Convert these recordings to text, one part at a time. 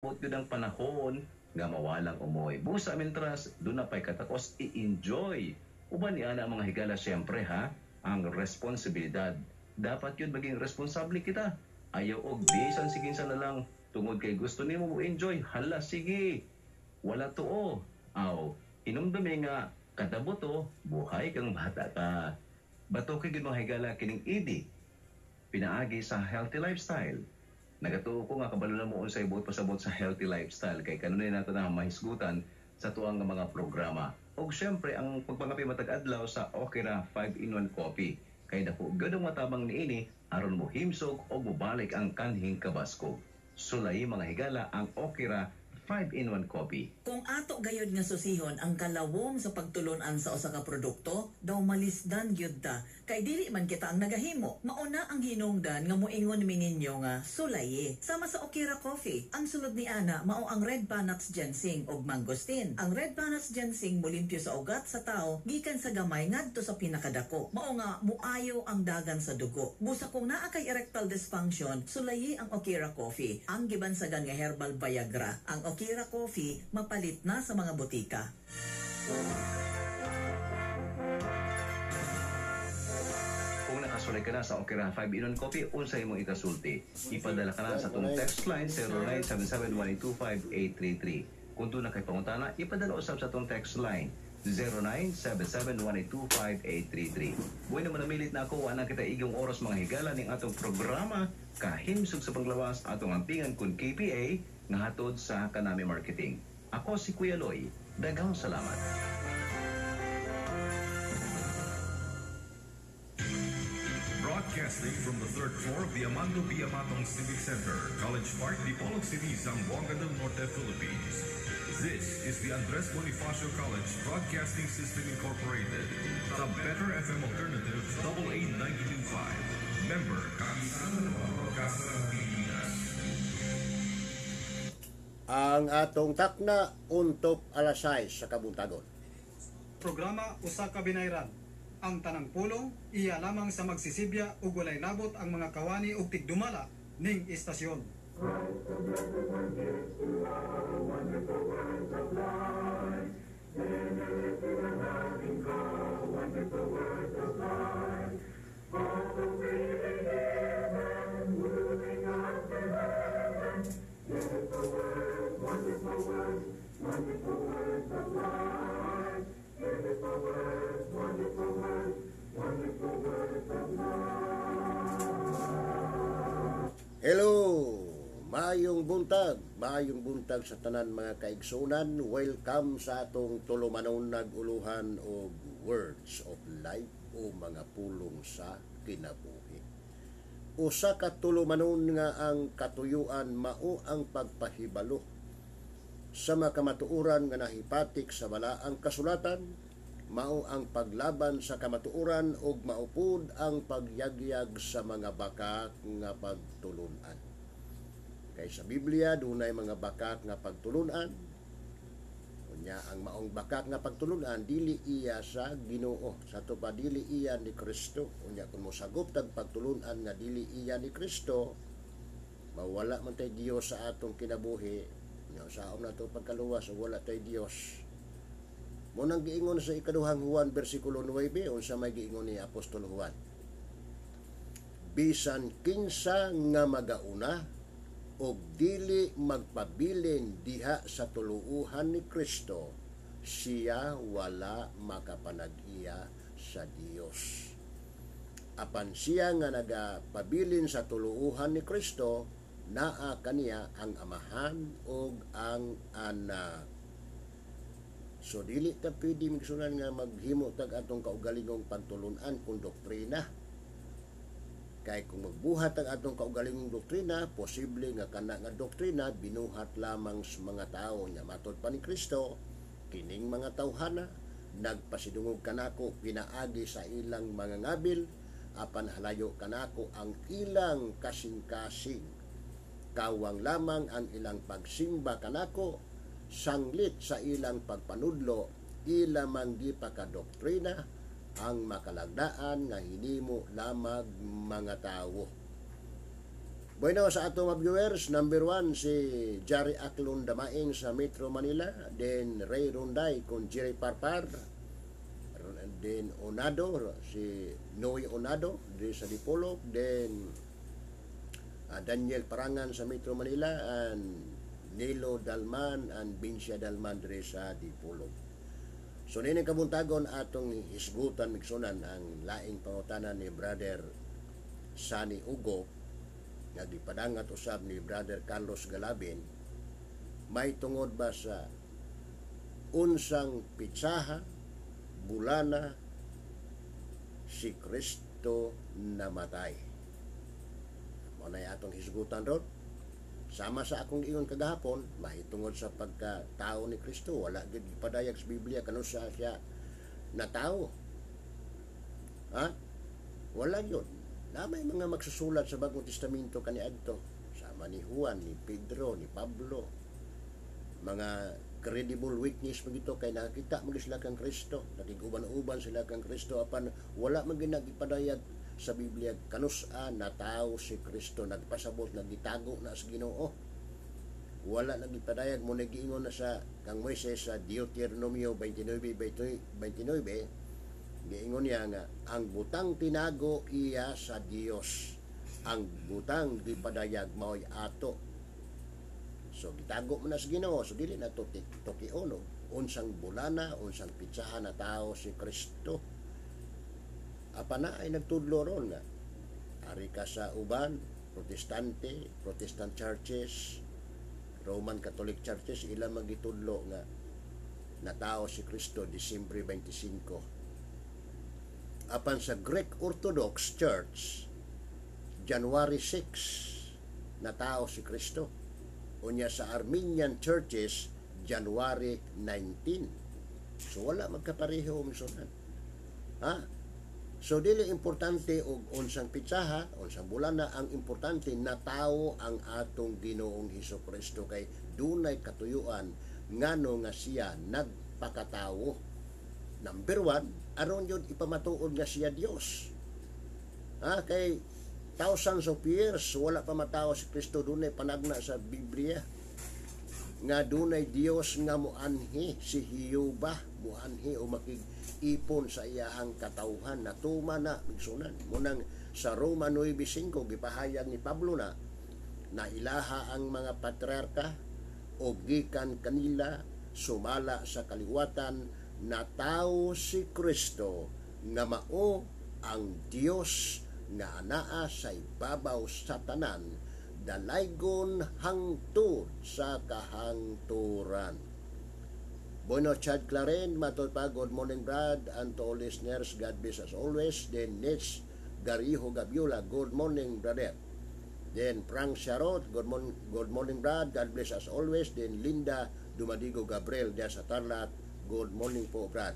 Buot yun ang panahon nga mawalang umoy. Busa mintras, doon na pa'y katakos i-enjoy. Uban niya na ang mga higala siyempre ha, ang responsibilidad. Dapat yun maging responsable kita. Ayaw og bisan siginsa na lang tungod kay gusto nimo mo enjoy. Hala sige. Wala tuo. Aw, inumdumi nga kada buto, buhay kang bata ka. Bato kay gid mga higala kining idi. Pinaagi sa healthy lifestyle. Nagatuo ko nga kabalo na mo unsay buot pasabot sa healthy lifestyle kay kanunay nato na mahisgutan sa tuang nga mga programa. Og syempre ang pagpangapi matag adlaw sa Okira 5-in-1 coffee. Kay dako gadong matabang niini aron mo himsog o mubalik ang kanhing kabaskog. Sulay mga higala ang Okira 5-in-1 coffee. Kung ato gayod nga susihon ang kalawom sa pagtulunan sa usa ka produkto, daw malisdan gyud ta. Kay dili man kita ang nagahimo. Mauna ang hinungdan nga moingon mi ninyo nga sulaye. Sama sa Okira Coffee, ang sulod ni ana mao ang Red Panax Ginseng ug Mangosteen. Ang Red Panax Ginseng mulimpyo sa ugat sa tao gikan sa gamay ngadto sa pinakadako. Mao nga muayo ang dagan sa dugo. Busa kung naa kay erectile dysfunction, sulaye ang Okira Coffee. Ang gibansagan nga herbal Viagra. Ang Okira Coffee mapalit na sa mga botika. Kung nakasulay ka na sa Okira 5-in-1 coffee, unsay mo ikasulti. Ipadala ka na sa itong text line 0977-125-833. Kung doon na kay pangutana, ipadala usap sa itong text line 0977-125-833. Buhay naman namilit na ako, anang kita igong oras mga higala ning atong programa, kahimsog sa panglawas atong ampingan kun KPA, nga hatod sa Kanami Marketing. Ako si Kuya Loy. Daghang salamat. Broadcasting from the third floor of the Amando B. Amatong Civic Center, College Park, Dipolog City, Zamboanga del Norte, Philippines. This is the Andres Bonifacio College Broadcasting System Incorporated, the Better FM Alternative AA 92.5. Member, Kapisanan ng Broadcaster ng Pilipinas. Ang atong takna untop alas 6 sa kabuntagon. Programa Usa ka Binayran. Ang tanang pulong iya lamang sa magsisibya ug walay labot ang mga kawani ug tigdumala ning istasyon. Hello! Maayong buntag sa tanan mga kaigsunan. Welcome sa atong tulumanon naguluhan og Words of Life o mga pulong sa kinabuhi. Usa ka tulumanon nga ang katuyuan mao ang pagpahibalo sa mga kamatuoran nga nahipatik sa balaang kasulatan, mao ang paglaban sa kamatuoran ug maupod ang pagyagyag sa mga bakak nga pagtulunan. Kay sa Biblia dunay mga bakak nga pagtulunan. Unya ang maong bakak nga pagtulunan dili iya sa Ginoo, sa to pa dili iya ni Kristo. Unya kun mosagop tag pagtulunan nga dili iya ni Kristo, mawala man tay Dios sa atong kinabuhi. Unya saom na to pagkaluwas wala tay Dios. Munang giingon sa ikaduhang Juan versikulo 9 unsa may giingon ni Apostol Juan. Bisan kinsa nga magauna og dili magpabilin diha sa tuluuhan ni Kristo, siya wala makapanag-iya sa Dios. Apan siya nga nagapabilin sa tuluuhan ni Kristo, naa kaniya ang amahan ug ang anak. So dili ta pwede migsunan nga maghimo tag atong kaugalingong pagtulunan kung doktrina. Kay kung magbuhat ang atong kaugalingong doktrina, posible nga kana nga doktrina binuhat lamang sa mga tao nga matod pa ni Kristo. Kining mga tawhana nagpasidungog kanako pinaagi sa ilang mga ngabil, apan halayo kanako ang ilang kasing-kasing. Kawang lamang ang ilang pagsimba kanako, sanglit sa ilang pagpanudlo, ila man di pakadoktrina ang makalagdaan nga hinimo lamang mga tawo. Bueno, sa ato mga viewers, number 1 si Jari Aklon Damaing sa Metro Manila, then Ray Ronday con Jerry Parpar, then Onado, si Noe Onado di sa Dipolog, then Daniel Parangan sa Metro Manila, and Nilo Dalman and Bincia Dalman di sa Dipolog. So nining kabuntagon atong hisgutan migsunan ang laing pangutanan ni Brother Sani Ugo, nagdipadangat usab ni Brother Carlos Galabin, may tungod ba sa unsang pitsaha, bulana, si Kristo namatay. Manay atong hisgutan ron. Sama sa akong ingon kagahapon, mahitungod sa pagkatao ni Kristo, wala gid padayag sa Biblia kano siya na tao. Ha? Wala yun. Na may mga magsusulat sa Bagong Testamento kaniadto, sama ni Juan, ni Pedro, ni Pablo, mga credible witness magito kay nakita mo sila kang Kristo, nakiguban-uban sila kang Kristo, apan wala man ginagipadayag sa Biblia kanusa na tao si Kristo, nagpasabot, nagitago na sa Ginoo. Wala nagipadayag mo, nagiingon na sa kang Moises sa Deuteronomio 29:29, giingon niya nga ang butang tinago iya sa Dios, ang butang di padayag mao'y ato. So gitago man na sa Ginoo, so dili na to tukion unsang bulana, unsang pitsahan na tao si Kristo. Apa na ay nagtudlo ron nga ari ka sa uban Protestant churches, Roman Catholic churches, ilang magitudlo nga na tao si Kristo Disyembre 25. Apan sa Greek Orthodox Church, January 6 na tao si Kristo. Unya sa Armenian Churches, January 19. So wala magkapareho umisunan. Ha? So dili importante og unsang pitsaha, unsang bulana, ang importante na tao ang atong Ginoong Hesukristo, kay dunay katuyuan ngano nga siya nagpakatawo. Number 1, aron yun ipamatuod nga siya Dios. Kay thousands of years wala pa matawo si Kristo, dunay panagna sa Biblia nga dunay Dios nga muanhi, si Hiyuba muanhi o makig-ipon sa iyahang katawhan, natuma na migsunan. Munang sa Roma 9:5 gipahayag ni Pablo na ilaha ang mga patriarka o gikan kanila sumala sa kaliwatan na tao si Kristo nga mao ang Dios nga anaa sa ibabaw sa tanan, dalaygon hangtod sa kahangturan. Bueno, Chad Claren, matod pa, good morning Brad, and to all listeners, God bless as always. Then next, Gariho Gabiola, good morning brother. Then Frank Sharot, good morning Brad, God bless as always. Then Linda Dumadigo Gabriel der sa Tarlac, good morning po Brad.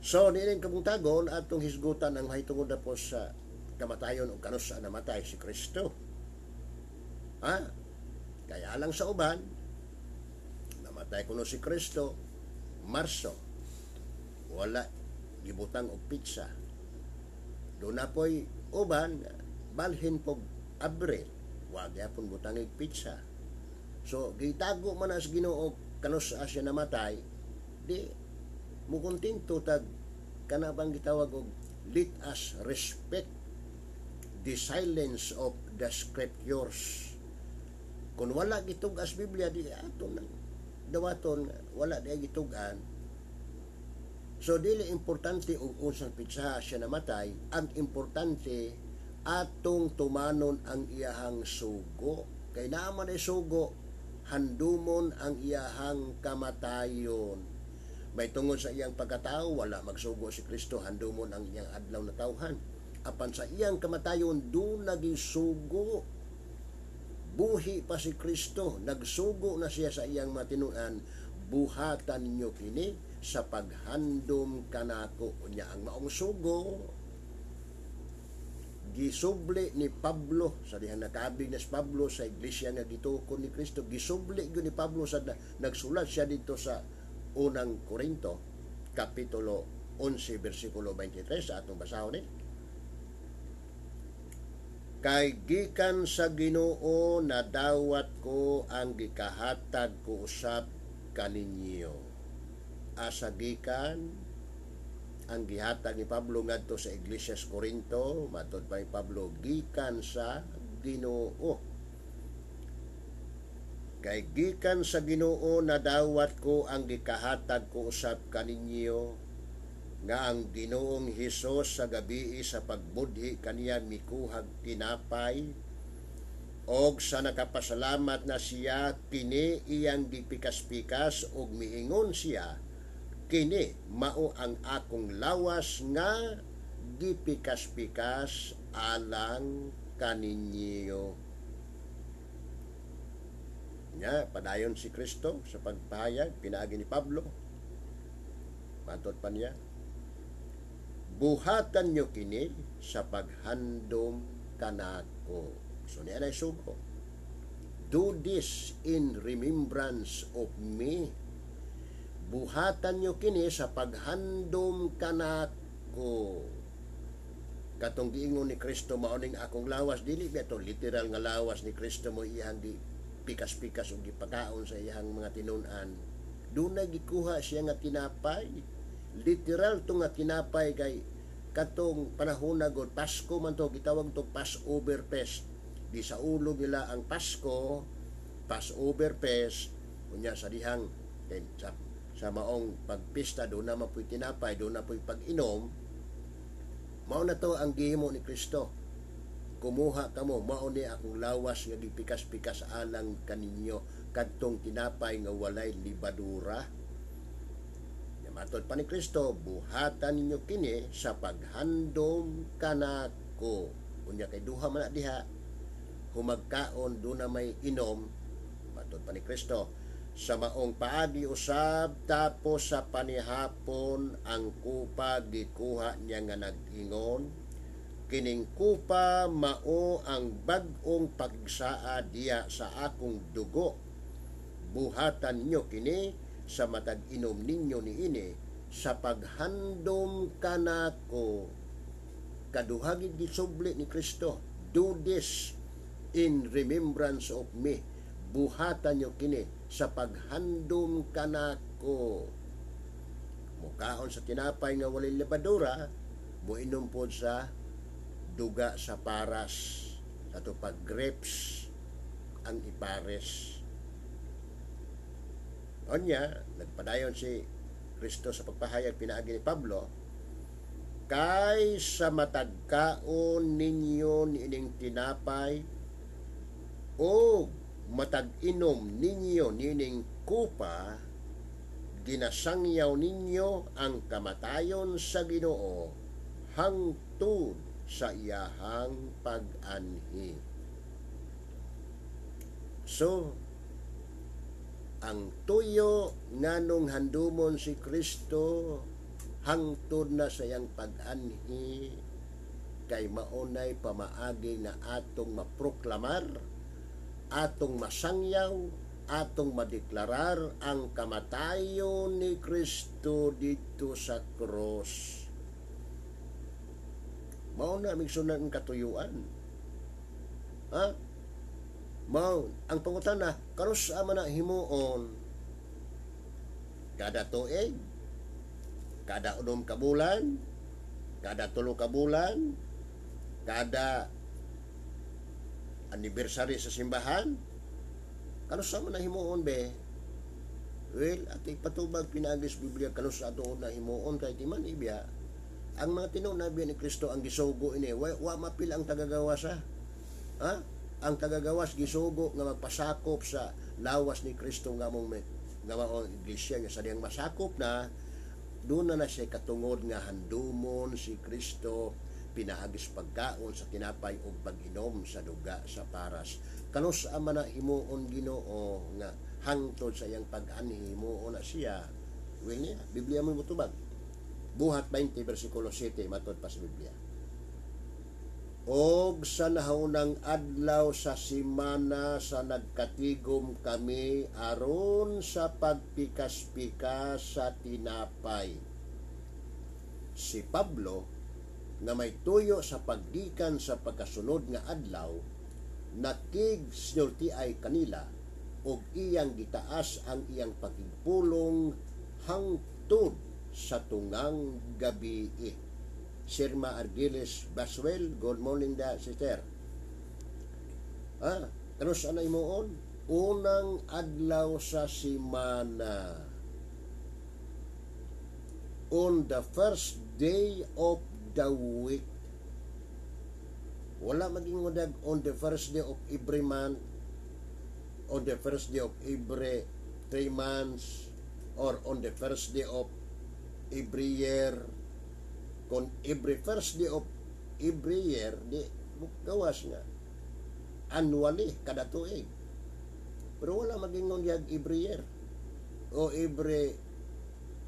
So nining kabuntagon atong hisgutan ang mahitungod na po sa kamatayon o kanusa namatay si Kristo. Kaya lang sa uban namatay kuno si Kristo Marso, wala gibutang og pizza. Doon na po'y uban balhin po Abril, wag yapon butang og pizza. So gitago man as Ginoo kanusa siya namatay, di mo kontinto tag kanabang gitawag og let us respect the silence of the scriptures. Kung wala gitugas Biblia, di ato nang dawaton wala di gitugan. So dili importante og unsang pitsa siya namatay, ang importante atong tumanon ang iyahang sugo. Kay naman ay sugo, handumon ang iyahang kamatayon. May tungod sa iyang pagkatao, wala magsugo si Kristo, handumon ang iyang adlaw na tawhan. Apan sa iyang kamatayon, doon naging sugo. Buhi pa si Kristo, nagsugo na siya sa iyang matinuan, buhatan ninyo kini sa paghandom kanako niya. Ang maong sugo, gisubli ni Pablo sa dihan nakabig na si Pablo sa iglesia nga gitukod ni Kristo. Gisubli gyud ni Pablo sa nagsulat siya dito sa unang Korinto kapitulo 11 bersikulo 23 sa atong basahon ni. Kay gikan sa Ginoo na dawat ko ang gikahatag ko usab kaninyo. Asa gikan ang gihatag ni Pablo ngadto sa Iglesia sa Corinto, matud pa ni Pablo, gikan sa Ginoo. Kay gikan sa Ginoo na dawat ko ang gikahatag ko usab kaninyo, nga ang Ginoong Hesus sa gabi sa pagbudhi kaniya mikuhag tinapay, og sa nakapasalamat na siya kini iyang gipikas-pikas, og miingon siya, kini mao ang akong lawas nga gipikas-pikas alang kaninyo. Nya padayon si Kristo sa pagpahayag pinaagi ni Pablo. Matod pa niya, buhatan nyo kini sa paghandom kanako. So niya na sugo, do this in remembrance of me. Buhatan nyo kini sa paghandom kanako. Katong giingon ni Kristo, maoning akong lawas, dili ba ito literal nga lawas ni Kristo mo iyang di pikas-pikas o gipakaon sa iyang mga tinunan. Doon na gikuha siya nga tinapay. Literal to nga tinapay kay katong panahon na god Pasko man to, gitawag to Passover Fest. Di sa ulo nila ang Pasko, Passover Fest, kunya sa dihang sa maong pagpista, doon na mapoy tinapay, doon na po'y pag-inom. Mao na to ang gihimo ni Kristo. Kumuha kamo, mao ni akong lawas nga gipikas-pikas alang kaninyo, kadtong tinapay nga walay libadura. Matod pa ni Kristo, buhatan ninyo kini sa paghandom kanako. Unya kay duha man diha, humagkaon do na may inom. Matod pa ni Kristo, sa maong paagi usab tapos sa panihapon ang kupa gikuha niya nga nag-ingon, kining kupa mao ang bag-ong pagsaa diya sa akong dugo. Buhatan ninyo kini sa matag inom ninyo niini sa paghandom kanako. Kaduhagid gisubli ni Kristo, do this in remembrance of me. Buhatan nyo kini sa paghandom kanako. Mukaon sa tinapay nga walay lebadura, muinom po sa duga sa paras, sa pag grapes ang ipares. Onya, nagpadayon si Kristo sa pagpahayag pinaagi ni Pablo, kay sa matagkaon ninyo niining tinapay o matag-inom ninyo niining kupa, ginasangyaw ninyo ang kamatayon sa Ginoo hangtod sa iyahang pag-anhi. So, ang tuyo nganong handumon si Kristo hangtod na sa iyang pag-anhi, kay maunay pamaagi na atong maproklamar, atong masangyaw, atong madeklarar ang kamatayon ni Kristo dito sa cross. Mao na migsunan ang katuyuan. Ha? Mao ang pangutana, karos ama na himuon kada tuig, kada 6 ka bulan, kada 3 ka bulan, kada anniversary sa simbahan, karos ama na himuon be? Well, ating patubag pinagis Biblia, karos ato na himuon kay timan ibya ang mga tinunabi ni Kristo ang gisugo ini, wa mapil ang tagagawas ha? Ha? Ang tagagawas gisugo nga magpasakop sa lawas ni Kristo nga mong iglesia nga sa diyang masakop na, doon na siya katungod nga handumon si Kristo pinaagis pagkaon sa tinapay o pag-inom sa duga sa paras. Kanus ama na himuon Ginoo nga hangtod sa iyang pag-anhi himuon na siya. Well niya, Biblia mo mutubag. Buhat 20 versikulo 7 matod pa sa Biblia. Og sa nahunang adlaw sa simana sa nagkatigom kami aron sa pagpikas-pikas sa tinapay. Si Pablo nga may tuyo sa paggikan sa pagkasunod nga adlaw, nakig sinulti ay kanila og iyang gitaas ang iyang pagpulong hangtod sa tungang gabi. Sirma Argiles Baswell, good morning da, sister. Kanos anay moon? Unang adlaw sa simana. On the first day of the week. Wala maging mudag on the first day of every month, on the first day of every 3 months, or on the first day of every year. Kung every first day of every year, di gawas nga. Annually, kada tuig. Pero wala maging yag every year o every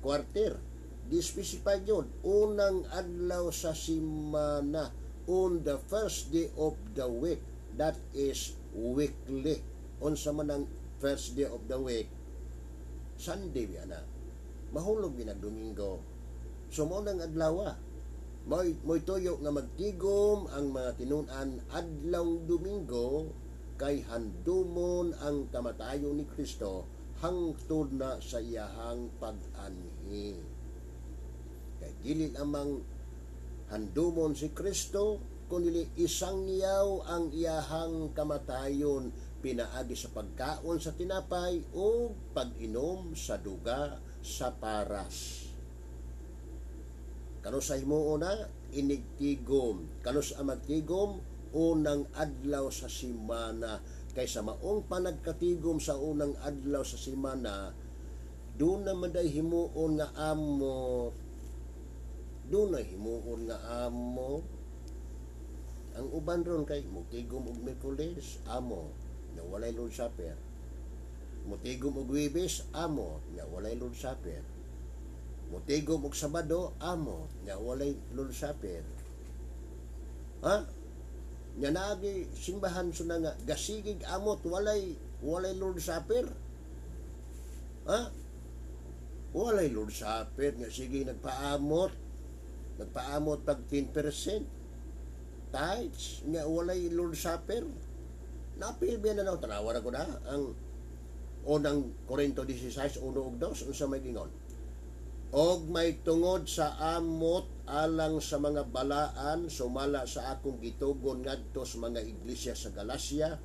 quarter. Di specify yun. Unang adlaw sa simana, on the first day of the week. That is weekly. Unsa man ang first day of the week? Sunday yan na. Mahulog binag Domingo. So mo nang adlaw. Mo'y tuyo nga magtigom ang mga tinunan adlaw Domingo kay handumon ang kamatayon ni Kristo hangtod na sa iyahang pag-anhi. Kay dili lamang handumon si Kristo, kundi isang niyaw ang iyahang kamatayon pinaagi sa pagkaon sa tinapay o pag-inom sa duga sa paras. Kano sa himuon na inigtigom, kano sa magtigom unang adlaw sa simana, kaysa maong panagkatigom sa unang adlaw sa simana, doon naman day himuon nga amo, doon na himuon nga amo. Ang uban ron kay mutigom og Miyerkules, amo na walay Lord Supper. Mutigom og Huwebes, amo na walay Lord Supper. Mutigom og Sabado, amo na walay Lord Supper. Nya naagi simbahan so nga gasigig amot walay Lord Supper. Walay Lord Supper nga sige nagpaamot pag 10% tithes nga walay Lord Supper. Napil biya na tanawa ko na ang unang Korinto 16 1 ug 2 unsa may gingon. Og may tungod sa amot alang sa mga balaan sumala sa akong gitugon ngadto sa mga iglesia sa Galacia,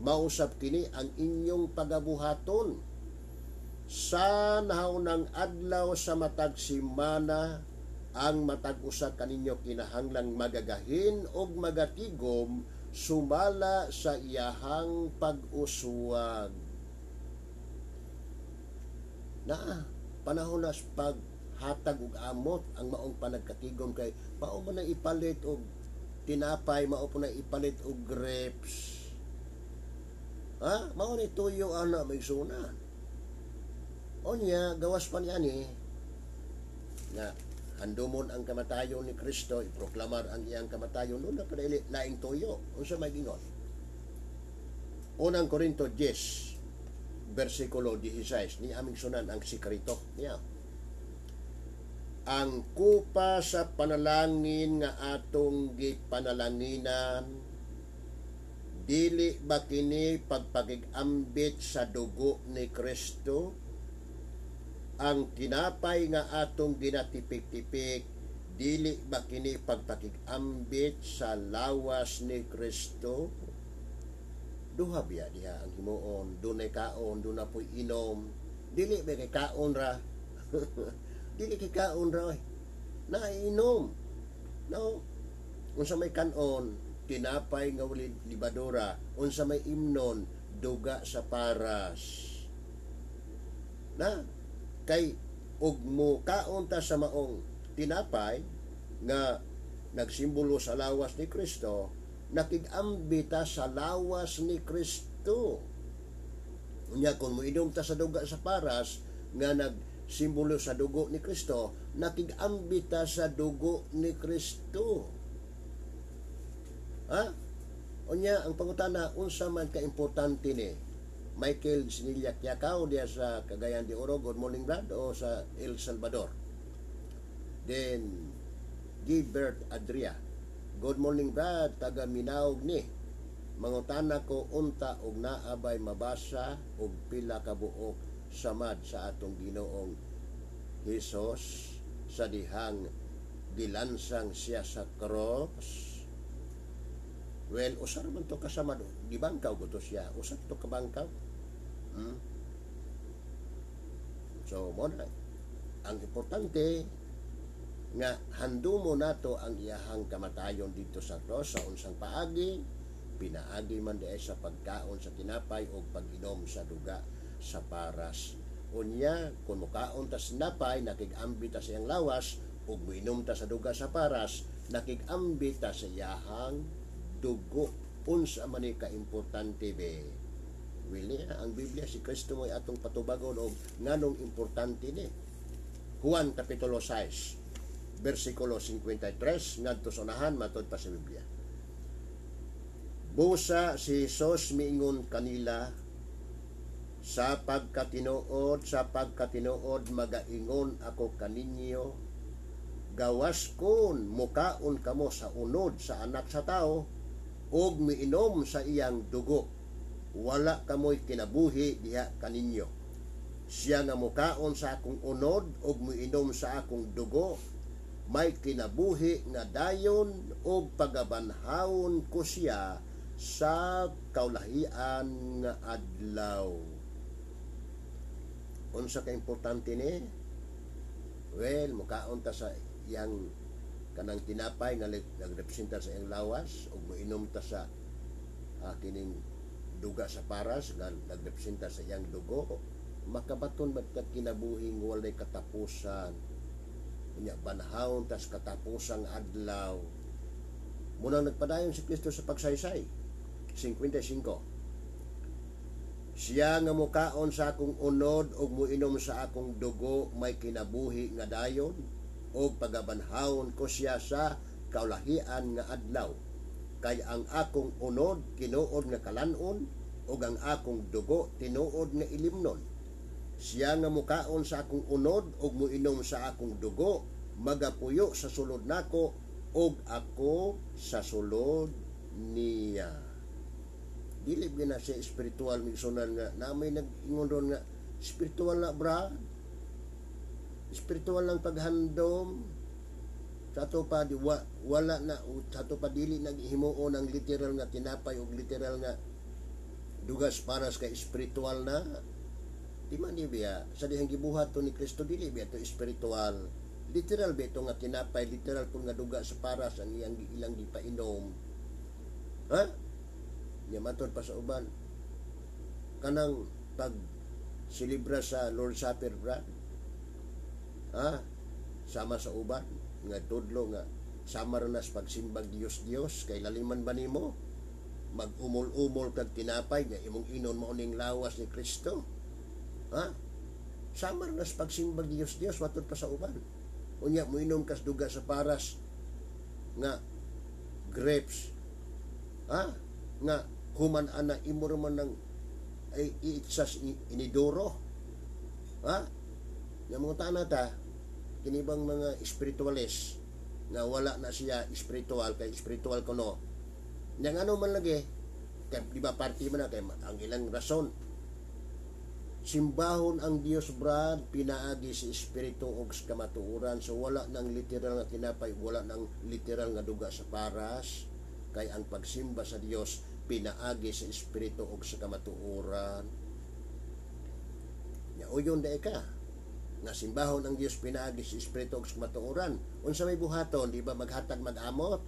mausap kini ang inyong pagabuhaton sa nahaunang adlaw sa matag simana. Ang matag usa kaninyo kinahanglang magagahin og magatigom sumala sa iyahang pag-uswag. Panahon na paghatag og amot ang maong panagkatigom kay mao man na ipalit og tinapay, mao po na ipalit og grapes. Mao ni tuyo ana may suna. Onya gawas pa niya ni nga handumon ang kamatayon ni Kristo, iproklamar ang iyang kamatayon, no na padaili laing tuyo. Unsa may gingon? Unang Korinto 10 versikulo 16 ni aming sunan ang sikrito niya. Ang kupa sa panalangin nga atong gipanalanginan, dili ba kini pagpagigambit sa dugo ni Kristo? Ang tinapay nga atong ginatipik-tipik, dili ba kini pagpakigambit sa lawas ni Kristo? Duha biya diha ang himuon, dunay kaon, duna po'y inom. Dili ba kay kaon ra? Dili kay kaon ra. Nainom. No? Unsa may kanon, tinapay nga wali libadora. Unsa may imnon, duga sa paras. Kay ug mo kaon ta sa maong tinapay nga nagsimbolo sa lawas ni Kristo, nakigambita sa lawas ni Kristo. Unya kung moinom ta sa duga sa paras nga nagsimbolo sa dugo ni Kristo, nakigambita sa dugo ni Kristo. Unya ang pangutana, unsa man ka importante ni Michael Sinilyak Yakaw diya sa Cagayan de Oro, good morning brad, o sa El Salvador. Then Gilbert Adria. Good morning Brad, taga Minaog ni. Mangutana ko unta og naabay mabasa og pila ka buok samad sa atong Ginoong Hesus sa dihang gilansang siya sa cross. Well, usar man to kasamad, di bangkaw ko to siya, usar to kabangkaw. So, mo na, ang importante nga handumo nato ang iyahang kamatayon dito sa cross sa unsang paagi, pinaagi man diay sa pagkaon sa tinapay o pag-inom sa duga sa paras. Unya, kung mukaon ta sa tinapay, nakig-ambi ta sa iyang lawas, o muinom ta sa duga sa paras, nakig-ambi ta sa iyahang dugo. Unsa man ni ka-importante be. Wili, ang Biblia si Kristo mo atong patubagon og nganong importante ni. Juan kapitulo 6 versikulo 53 ngadto sa unahan matud pa sa Biblia. Busa si Jesus miingon kanila, sa pagkatinuod magaingon ako kaninyo, gawas kon mukaon kamo sa unod sa anak sa tao ug miinom sa iyang dugo, wala kamoy kinabuhi diha kaninyo. Siya nga mukaon sa akong unod ug miinom sa akong dugo, may kinabuhi nga dayon ug pagabanhawon ko siya sa kaulahian nga adlaw. Unsa ka importante ni? Well, mukaon ta sa iyang kanang tinapay nga nagrepresenta sa iyang lawas ug moinom ta sa kining duga sa paras nga nagrepresenta sa iyang dugo, makabaton ba ka kinabuhi nga walay katapusan. Unya banhawon tas katapusang adlaw. Munang nagpadayon si Kristo sa pagsaysay 55. Siya nga mukaon sa akong unod ug muinom sa akong dugo, may kinabuhi nga dayon ug pagabanhawon ko siya sa kaulahian nga adlaw. Kay ang akong unod kinuod nga kalanon ug ang akong dugo tinuod nga ilimnon. Siya nga mukaon sa akong unod ug muinom sa akong dugo, magapuyo sa sulod nako ug ako sa sulod niya. Dili gina siya espiritual misyonan nga namay nag-ingon ron nga espiritual na bra, espiritual lang paghandom sa ato pa di wala na sa ato pa dili naghimuon ang literal nga tinapay ug literal nga dugas paras kay espiritual na. Di man ni biya sa dihang gibuhat to ni Kristo, dili biya to espiritual, literal biya to nga tinapay, literal po nga duga sa paras ang iyang ilang gipainom. Ha? Niya matod pa sa uban kanang pag silibra sa Lord Supper, brad, ha? Sama sa uban nga tudlo nga sama ra nas pagsimbag Dios kay laliman ba nimo mag-umol-umol kag tinapay nga imong inon mao ning lawas ni Kristo. Ha? Samar nas pagsimbag Dios watod pa sa uban. Unya mo inom kas duga sa paras nga grapes. Ha? Nga human ana imor man ng ay iitsas inidoro. Ha? Nga mga tanata kinibang mga espiritualis nga wala na siya espiritual kay espiritual kuno. Yang ano man lagi kay di ba party man na kay ang ilang rason. Simbahon ang Dios, brad, pinaagi si espiritu og sa kamatuoran. So wala nang literal nga tinapay, wala nang literal nga duga sa paras, kay ang pagsimba sa Dios pinaagi sa espiritu og sa kamatuoran. Nya uyon da ka nga simbahon ang Dios pinaagi sa espiritu og sa kamatuoran. Unsa may buhaton, di ba maghatag mag-amot?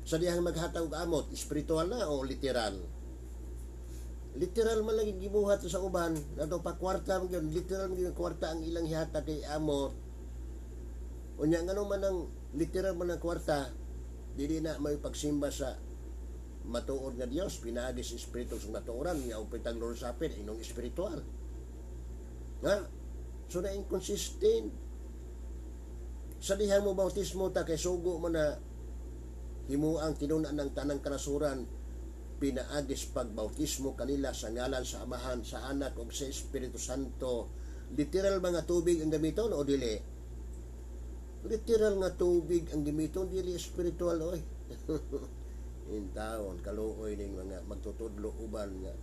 Sa dihang maghatag og amot, espiritual na o literal? Literal man lang gibuhat sa uban, nato pa kwarta man gyud, literal man gyud kwarta ang ilang hihatag kay amot. Unya ngano man ang literal man ang kwarta, dili na may pagsimba sa matuod nga Dios, pinaagi sa espiritu sa matuoran, nga upitang Lord Supper inong espiritual. Nga, so na inconsistent. Sa dihang mo bautismo ta kay sugo mo na himuang tinunan ng tanang kanasuran, pinaagis pagbautismo kanila sa ngalan sa Amahan, sa Anak ug sa Espiritu Santo. Literal mga tubig ang gamiton o dili? Literal nga tubig ang gimiton, dili spiritual, oy. In taon, kaluoy ning mga magtutudlo uban nga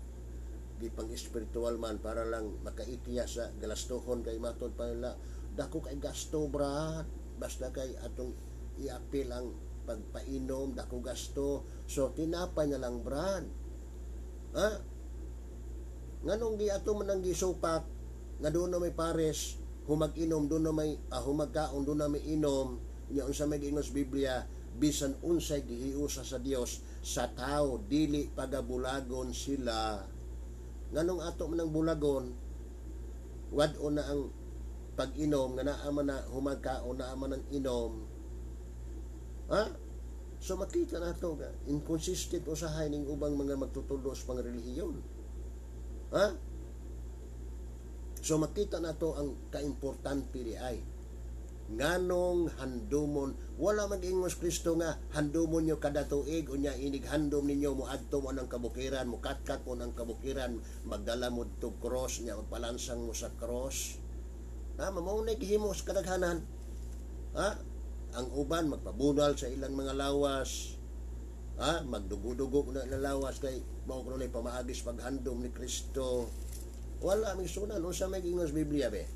gipang spiritual man para lang makaikiya sa galastohon kay matod pa nila dako kay gasto brad basta kay atong iapil ang pagpainom dako gasto so tinapay na lang brad ha nganong di ato manang gisupak nga doon na may pares humag-inom doon na may humagkaon doon na may inom nya unsa may giingos Biblia bisan unsay gihiusa sa Dios sa tao dili pagabulagon sila nganong ato man ang bulagon wad-o na ang pag-inom nga naa man na humagkaon naa man ang inom ha so makita nato nga inconsistent usahay ning ubang mga magtutulo sa pangrelihiyon ha so makita nato ang kaimportante di ay nganong handumon wala mag-ingos Kristo nga handumon nyo kada tuig unya inig handom ninyo moadto mo ng kabukiran mo katkat mo ng kabukiran magdala mo to cross nya magpalansang mo sa cross ha mamunay gihimo sa kadaghanan ha ang uban magpabunal sa ilang mga lawas ha magdugo-dugo na lawas kay mao kuno pamaagis paghandom ni Kristo wala may sunan unsa may ingos Biblia be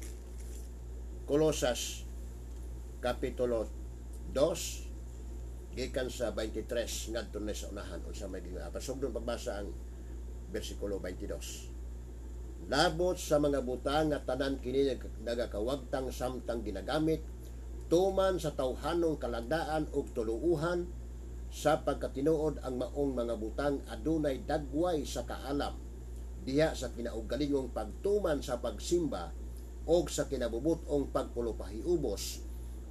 Kolosas Kapitulo 2 gikan sa 23 ngadto na sa unahan unsa may ginga pasugdon pagbasa ang bersikulo 22 labot sa mga butang nga tanan kini nagakawagtang samtang ginagamit tuman sa tawhanong kalagdaan ug tuluuhan sa pagkatinuod ang maong mga butang adunay dagway sa kaalam diha sa kinaugalingong pagtuman sa pagsimba og sa kinabubut-ong pagpulupahiubos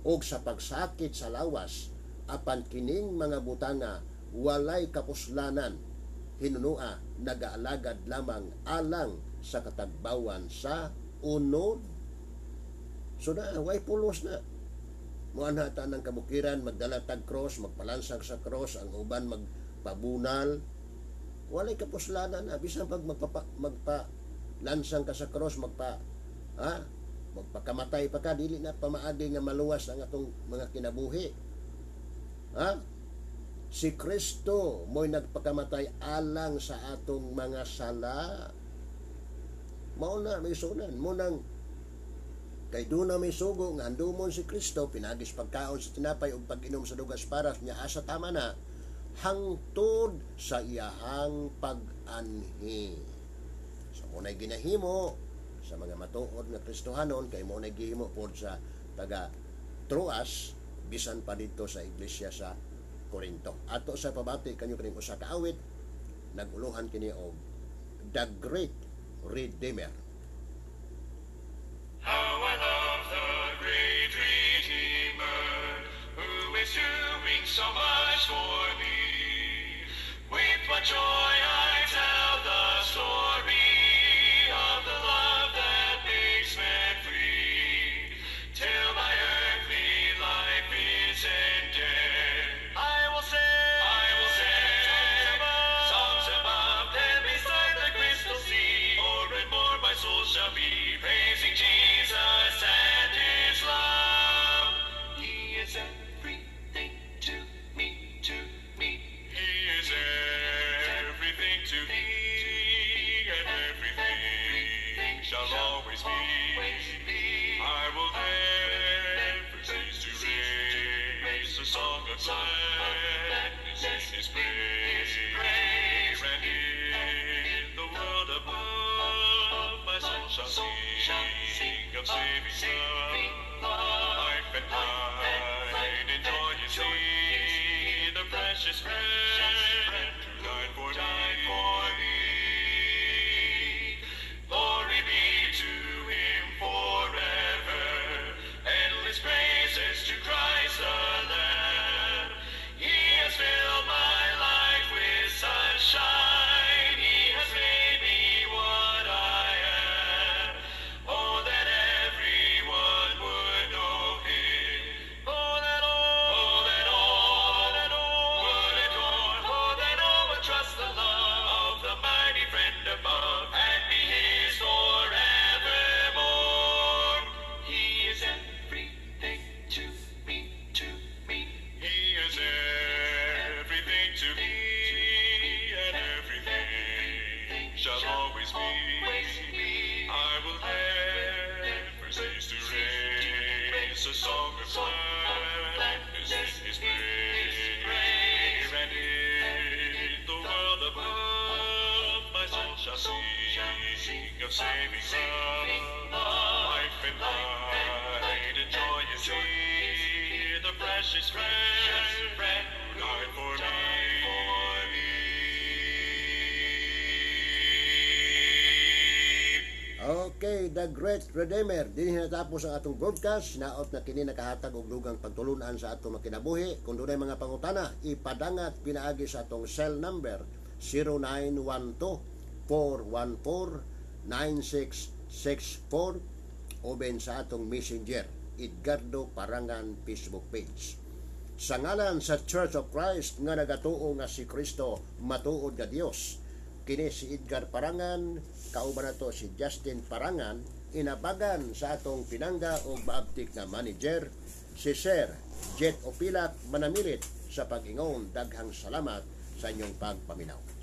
og sa pagsakit sa lawas apan kining mga butanga walay kapuslanan hinunua nagaalagad lamang alang sa katagbawan sa unod so na way pulos na muanhata ng kabukiran magdala tag cross magpalansag sa cross ang uban magpabunal walay kapuslanan na bisan pag magpalansang ka sa cross magpakamatay pa ka dili na pamaagi nga maluwas ang atong mga kinabuhi ha si Kristo mo'y nagpakamatay alang sa atong mga sala mao na may sunan mo nang kay doon na may sugo nga handumon si Kristo pinagis pagkaon sa tinapay ug pag-inom sa dugas paras niya asa tama na hangtod sa iyahang pag-anhi so unay ginahimo sa mga matuod nga Kristohanon kay mo nagihimo pod sa taga Troas bisan pa dito sa iglesia sa Corinto. Ato sa pabati kanyo kining usa ka awit naguluhan kini og The Great Redeemer. How I love the great Redeemer who is doing so much for me. With what joy I tell the story of the love that makes men free. Till my earthly life is ended, I will sing songs above them beside the crystal sea. More and more my soul shall be praising Jesus and His love. He is everything to me, to me. He is everything to me, and everything shall always be. I will never cease to raise a song of gladness in His praise. And in the world above, my soul shall sing of saving love. Life and pride in joy you see, the precious friend who died for me. Glory be to Him forever, endless praises to Christ the Lamb. He has filled my life with sunshine, He has made me what I am. Oh, that everyone would know Him, saving love, life and light, and joy is here. The precious friend died for me. Okay, The Great Redeemer. Dinhi natapos ang atong broadcast. Naot na kini nakahatag og dugang pagtulunan sa atong makinabuhi. Kung dunay mga pangutana, ipadangat pinaagi sa atong cell number 0912-414-9664 o ben sa atong messenger Edgardo Parangan Facebook page. Sa ngalan sa Church of Christ nga nagatuo nga si Kristo matuod nga Dios, kini si Edgar Parangan, kauban nato si Justin Parangan, inabagan sa atong pinangga o baabtik na manager, si Sir Jet Opilak Manamilit sa pag-ingon. Daghang salamat sa inyong pagpaminaw.